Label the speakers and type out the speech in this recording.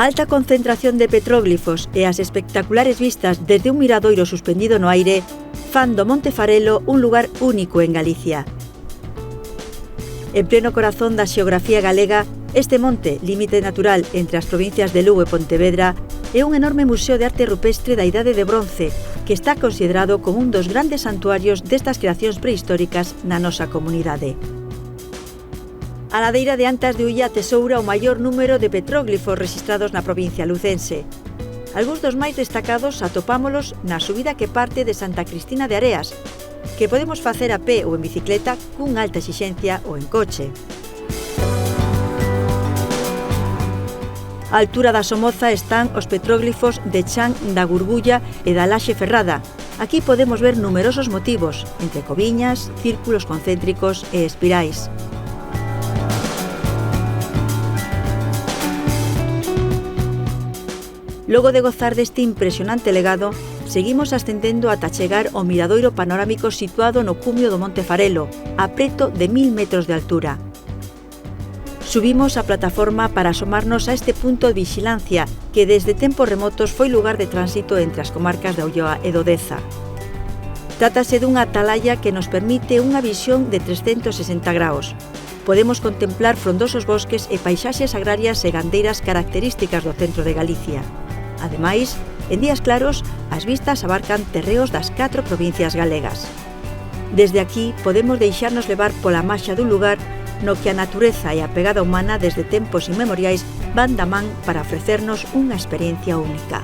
Speaker 1: A alta concentración de petróglifos e as espectaculares vistas desde un miradoiro suspendido no aire fan do Monte Farelo un lugar único en Galicia. En pleno corazón da xeografía galega, este monte, límite natural entre as provincias de Lugo e Pontevedra, é un enorme museo de arte rupestre da Idade de Bronce, que está considerado como un dos grandes santuarios destas creacións prehistóricas na nosa comunidade. A ladeira de Antas de Ulla atesoura o maior número de petróglifos rexistrados na provincia lucense. Algúns dos máis destacados atopámolos na subida que parte de Santa Cristina de Areas, que podemos facer a pé ou en bicicleta cunha alta exixencia ou en coche. A altura da Somoza están os petróglifos de Chan da Gurgulla e da Laxe Ferrada. Aquí podemos ver numerosos motivos, entre coviñas, círculos concéntricos e espirais. Logo de gozar deste impresionante legado, seguimos ascendendo ata chegar ao miradoiro panorámico situado no cumio do Monte Farelo, a preto de 1000 metros de altura. Subimos a plataforma para asomarnos a este punto de vixilancia que desde tempos remotos foi lugar de tránsito entre as comarcas da Ulloa e do Deza. Trátase dunha atalaya que nos permite unha visión de 360 graus. Podemos contemplar frondosos bosques e paisaxes agrarias e gandeiras características do centro de Galicia. Ademais, en días claros, as vistas abarcan terreos das 4 provincias galegas. Desde aquí podemos deixarnos levar pola maxia dun lugar no que a natureza e a pegada humana desde tempos inmemoriais van da man para ofrecernos unha experiencia única.